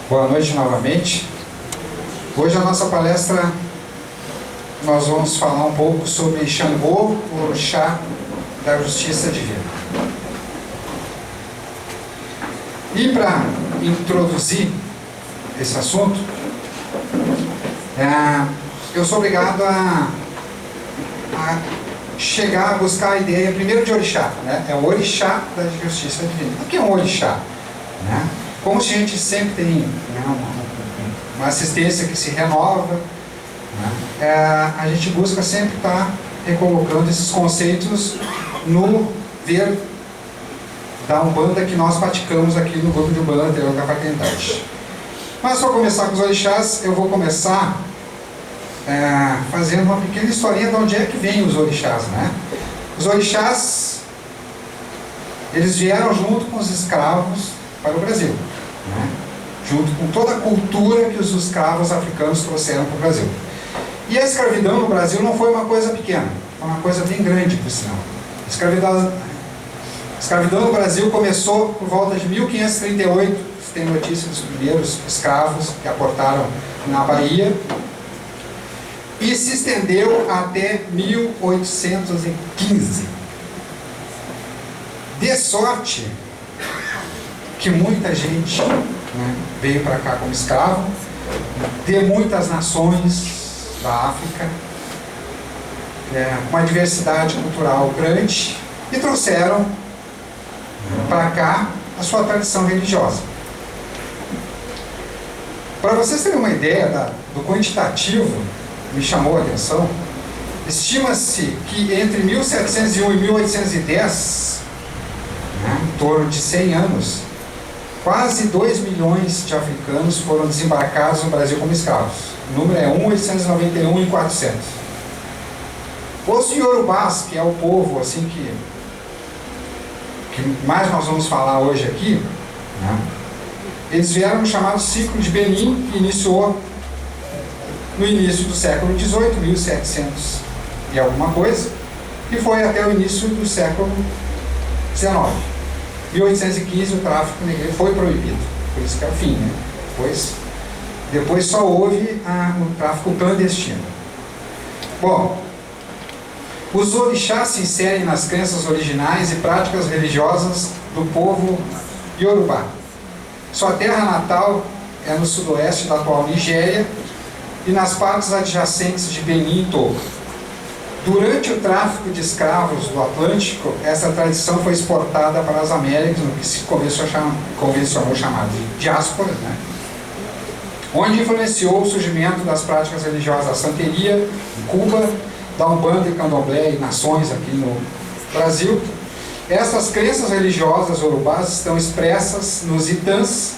Boa noite novamente. Hoje a nossa palestra nós vamos falar um pouco sobre Xangô, o orixá da justiça divina. E para introduzir esse assunto, eu sou obrigado a chegar a buscar a ideia primeiro de orixá, né? É o orixá da justiça divina. O que é um orixá? Né? Como a gente sempre tem, né, uma assistência que se renova, né, a gente busca sempre estar recolocando esses conceitos no ver da Umbanda que nós praticamos aqui no grupo de Umbanda anterior da Fraternidade. Mas para começar com os orixás, eu vou começar fazendo uma pequena historinha de onde é que vêm os orixás, né? Os orixás, eles vieram junto com os escravos para o Brasil, né? Junto com toda a cultura que os escravos africanos trouxeram para o Brasil. E a escravidão no Brasil não foi uma coisa pequena, foi uma coisa bem grande, por sinal. A escravidão no Brasil começou por volta de 1538, você tem notícia dos primeiros escravos que aportaram na Bahia, e se estendeu até 1815. De sorte que muita gente, né, veio para cá como escravo, de muitas nações da África, uma diversidade cultural grande, e trouxeram para cá a sua tradição religiosa. Para vocês terem uma ideia do quantitativo, me chamou a atenção, estima-se que entre 1701 e 1810, né, em torno de 100 anos, quase 2 milhões de africanos foram desembarcados no Brasil como escravos. O número é 1.891 em 400. Os iorubás, que é o povo assim que mais nós vamos falar hoje aqui, né, eles vieram no chamado ciclo de Benin, que iniciou no início do século XVIII, 1700 e alguma coisa, e foi até o início do século XIX. 1815 o tráfico negreiro foi proibido, por isso que é o fim, né? Depois só houve o tráfico clandestino. Bom, os orixás se inserem nas crenças originais e práticas religiosas do povo iorubá. Sua terra natal é no sudoeste da atual Nigéria e nas partes adjacentes de Benin e Togo. Durante o tráfico de escravos do Atlântico, essa tradição foi exportada para as Américas, no que se convencionou chamar de diáspora, né? Onde influenciou o surgimento das práticas religiosas da santeria em Cuba, da Umbanda e Candomblé e nações aqui no Brasil. Essas crenças religiosas urubás estão expressas nos itãs,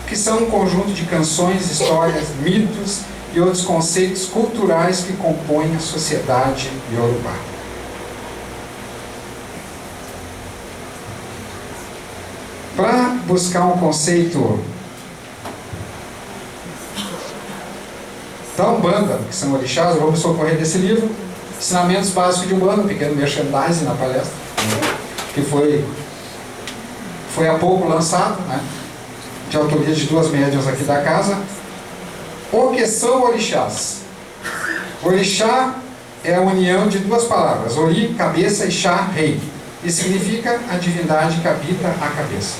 que são um conjunto de canções, histórias, mitos e outros conceitos culturais que compõem a sociedade iorubá. Para buscar um conceito da Umbanda, que são orixás, vamos socorrer desse livro, Ensinamentos Básicos de Umbanda, um pequeno merchandising na palestra, que foi há pouco lançado, né, de autoria de duas médiuns aqui da casa. O que são orixás? Orixá é a união de duas palavras, ori, cabeça, e xá, rei, e significa a divindade que habita a cabeça.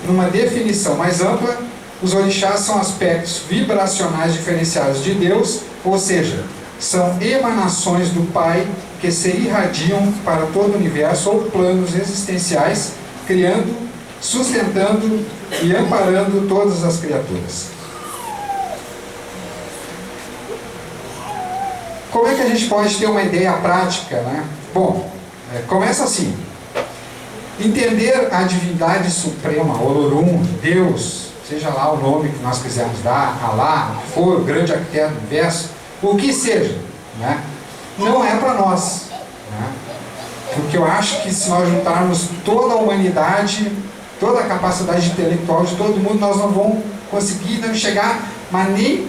Numa definição mais ampla, os orixás são aspectos vibracionais diferenciados de Deus, ou seja, são emanações do Pai que se irradiam para todo o universo ou planos existenciais, criando, sustentando e amparando todas as criaturas. Como é que a gente pode ter uma ideia prática, né? Bom, começa assim. Entender a divindade suprema, Olorum, Deus, seja lá o nome que nós quisermos dar, Alá, o que for, o grande arquiteto do universo, o que seja, né? Não é para nós, né? Porque eu acho que se nós juntarmos toda a humanidade, toda a capacidade intelectual de todo mundo, nós não vamos conseguir chegar, mas nem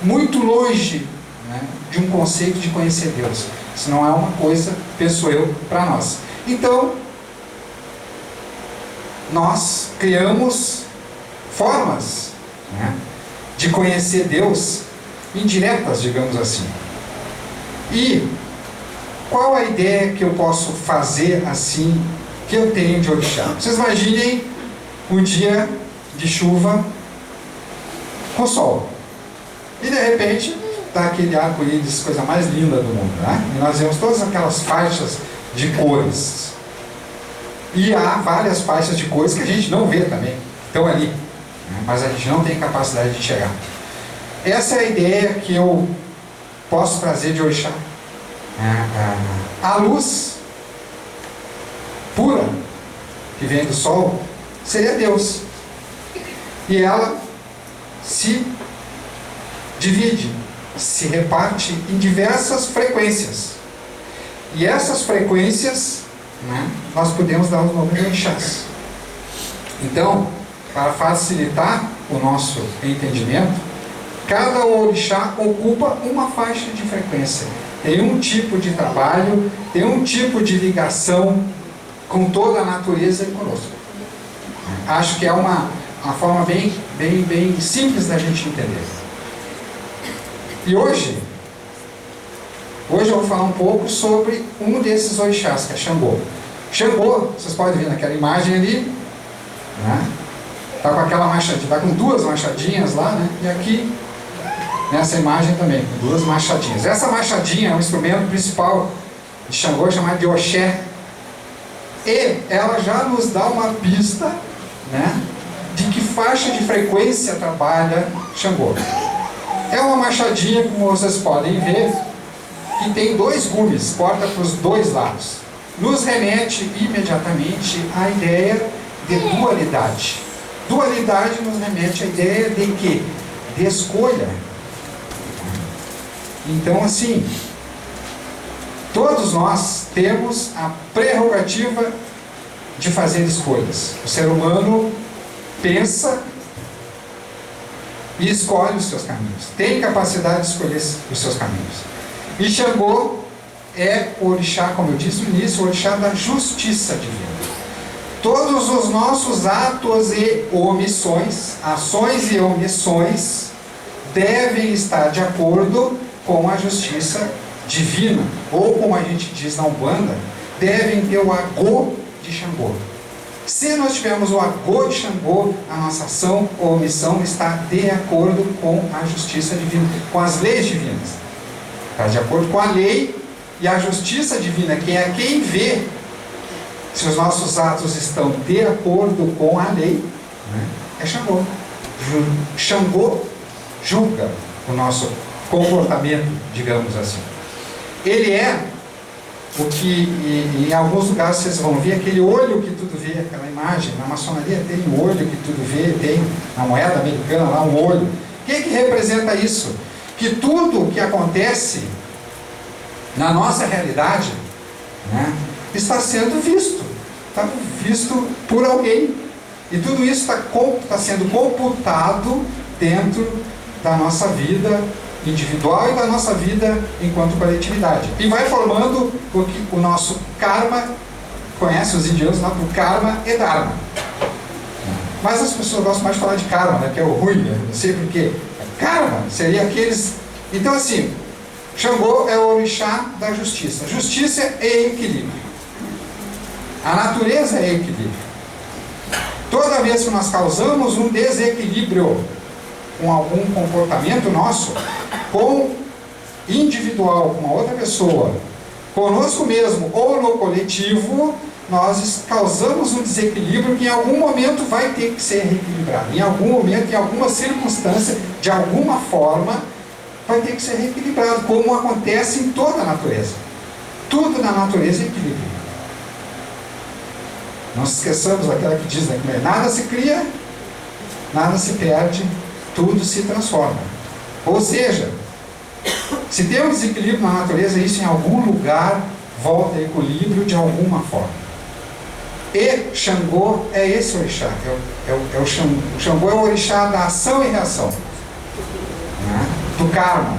muito longe, né, de um conceito de conhecer Deus. Isso não é uma coisa, penso eu, para nós. Então, nós criamos formas né, de conhecer Deus, indiretas, digamos assim. E qual a ideia que eu posso fazer assim, que eu tenho de orixá? Vocês imaginem um dia de chuva com sol. E de repente está aquele arco-íris, coisa mais linda do mundo, né? E nós vemos todas aquelas faixas de cores. E há várias faixas de cores que a gente não vê também, estão ali, né? Mas a gente não tem capacidade de enxergar. Essa é a ideia que eu posso trazer de orixá. A luz pura que vem do sol seria Deus. E ela se divide, se reparte em diversas frequências. E essas frequências, né, nós podemos dar os nomes de orixás. Então, para facilitar o nosso entendimento, cada orixá ocupa uma faixa de frequência. Tem um tipo de trabalho, tem um tipo de ligação com toda a natureza e conosco. Acho que é uma forma bem simples da gente entender. E hoje eu vou falar um pouco sobre um desses orixás, que é Xangô. Xangô, vocês podem ver naquela imagem ali, né? Está com aquela machadinha, está com duas machadinhas lá, né? E aqui, nessa imagem também, com duas machadinhas. Essa machadinha é o instrumento principal de Xangô, chamado de Oxé. E ela já nos dá uma pista, né, de que faixa de frequência trabalha Xangô. É uma machadinha, como vocês podem ver, que tem dois gumes, corta para os dois lados. Nos remete imediatamente à ideia de dualidade. Dualidade nos remete à ideia de quê? De escolha. Então, assim, todos nós temos a prerrogativa de fazer escolhas. O ser humano pensa e escolhe os seus caminhos. Tem capacidade de escolher os seus caminhos. E Xangô é o orixá, como eu disse no início, o orixá da justiça divina. Todos os nossos atos e omissões, ações e omissões, devem estar de acordo com a justiça divina. Ou, como a gente diz na Umbanda, devem ter o agô de Xangô. Se nós tivermos o agô de Xangô, a nossa ação ou omissão está de acordo com a justiça divina, com as leis divinas. Está de acordo com a lei e a justiça divina, que é quem vê se os nossos atos estão de acordo com a lei, né? É Xangô. Xangô julga o nosso comportamento, digamos assim. Ele é o que, em alguns lugares vocês vão ver, aquele olho que tudo vê, aquela imagem. Na maçonaria tem um olho que tudo vê, tem na moeda americana lá um olho. O que representa isso? Que tudo que acontece na nossa realidade, né, está sendo visto. Está visto por alguém. E tudo isso está sendo computado dentro da nossa vida individual e da nossa vida enquanto coletividade. E vai formando o nosso karma, conhece os indianos lá por karma e dharma. Mas as pessoas gostam mais de falar de karma, né, que é o ruim, né? Não sei porquê. Karma seria aqueles... Então assim, Xangô é o orixá da justiça. Justiça é equilíbrio. A natureza é equilíbrio. Toda vez que nós causamos um desequilíbrio com algum comportamento nosso, com individual, com a outra pessoa, conosco mesmo ou no coletivo, nós causamos um desequilíbrio que em algum momento vai ter que ser reequilibrado. Em algum momento, em alguma circunstância, de alguma forma, vai ter que ser reequilibrado, como acontece em toda a natureza. Tudo na natureza é equilíbrio. Não se esqueçamos daquela que diz, né, que nada se cria, nada se perde, tudo se transforma. Ou seja, se tem um desequilíbrio na natureza, isso em algum lugar volta a equilíbrio de alguma forma. E Xangô é esse orixá. O Xangô é o orixá da ação e reação, né, do karma.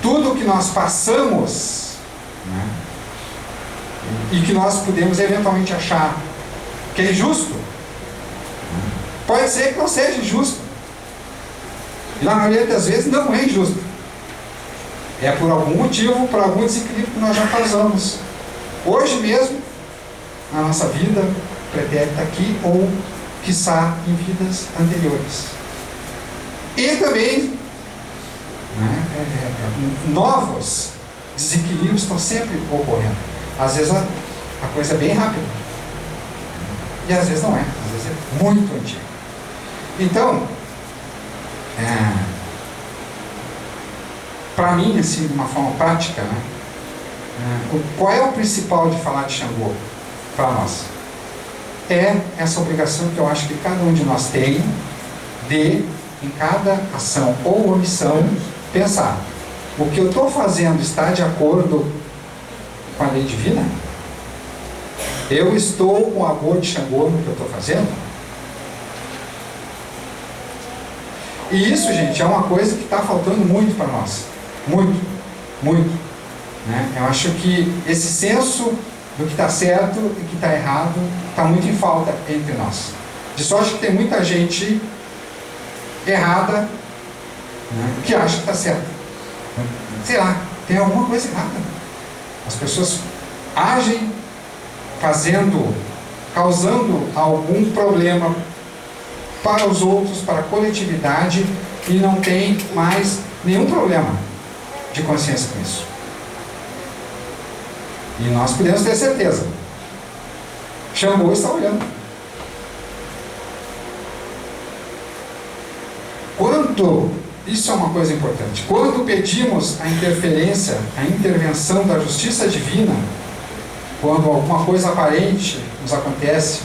Tudo que nós passamos, né, e que nós podemos eventualmente achar que é injusto, pode ser que não seja injusto. E na maioria das vezes não é injusto. É por algum motivo, por algum desequilíbrio que nós já causamos. Hoje mesmo, na nossa vida pretérita aqui, ou quiçá em vidas anteriores. E também, né, novos desequilíbrios estão sempre ocorrendo. Às vezes a coisa é bem rápida. E às vezes não é. Às vezes é muito antigo. Então, para mim, assim, de uma forma prática, né, qual é o principal de falar de Xangô para nós? É essa obrigação que eu acho que cada um de nós tem de, em cada ação ou omissão, pensar: o que eu estou fazendo está de acordo com a lei divina? Eu estou com o amor de Xangô no que eu estou fazendo? E isso, gente, é uma coisa que está faltando muito para nós. Muito, muito. Né? Eu acho que esse senso do que está certo e que está errado está muito em falta entre nós. De sorte que tem muita gente errada, né, que acha que está certo. Sei lá, tem alguma coisa errada. As pessoas agem causando algum problema para os outros, para a coletividade, e não tem mais nenhum problema de consciência com isso. E nós podemos ter certeza. Xangô está olhando. Isso é uma coisa importante. Quando pedimos a interferência, a intervenção da justiça divina, quando alguma coisa aparente nos acontece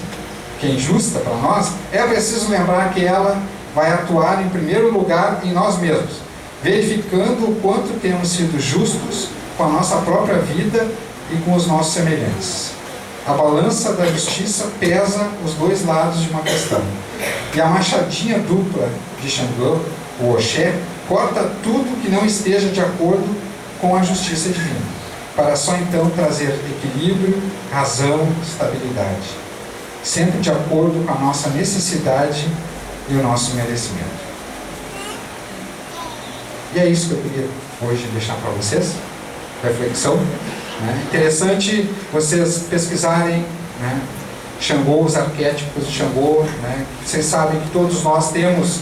que é injusta para nós, é preciso lembrar que ela vai atuar em primeiro lugar em nós mesmos, verificando o quanto temos sido justos com a nossa própria vida e com os nossos semelhantes. A balança da justiça pesa os dois lados de uma questão. E a machadinha dupla de Xangô, o Oxé, corta tudo que não esteja de acordo com a justiça divina, para só então trazer equilíbrio, razão, estabilidade, sempre de acordo com a nossa necessidade e o nosso merecimento. E é isso que eu queria hoje deixar para vocês, reflexão. Interessante vocês pesquisarem, né, Xangô, os arquétipos de Xangô, né, vocês sabem que todos nós temos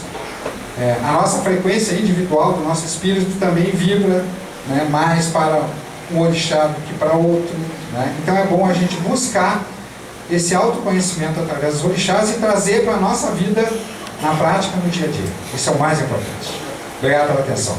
a nossa frequência individual do nosso espírito também vibra, né, mais para um orixá do que para outro, né? Então é bom a gente buscar esse autoconhecimento através dos orixás e trazer para a nossa vida na prática, no dia a dia. Isso é o mais importante. Obrigado pela atenção.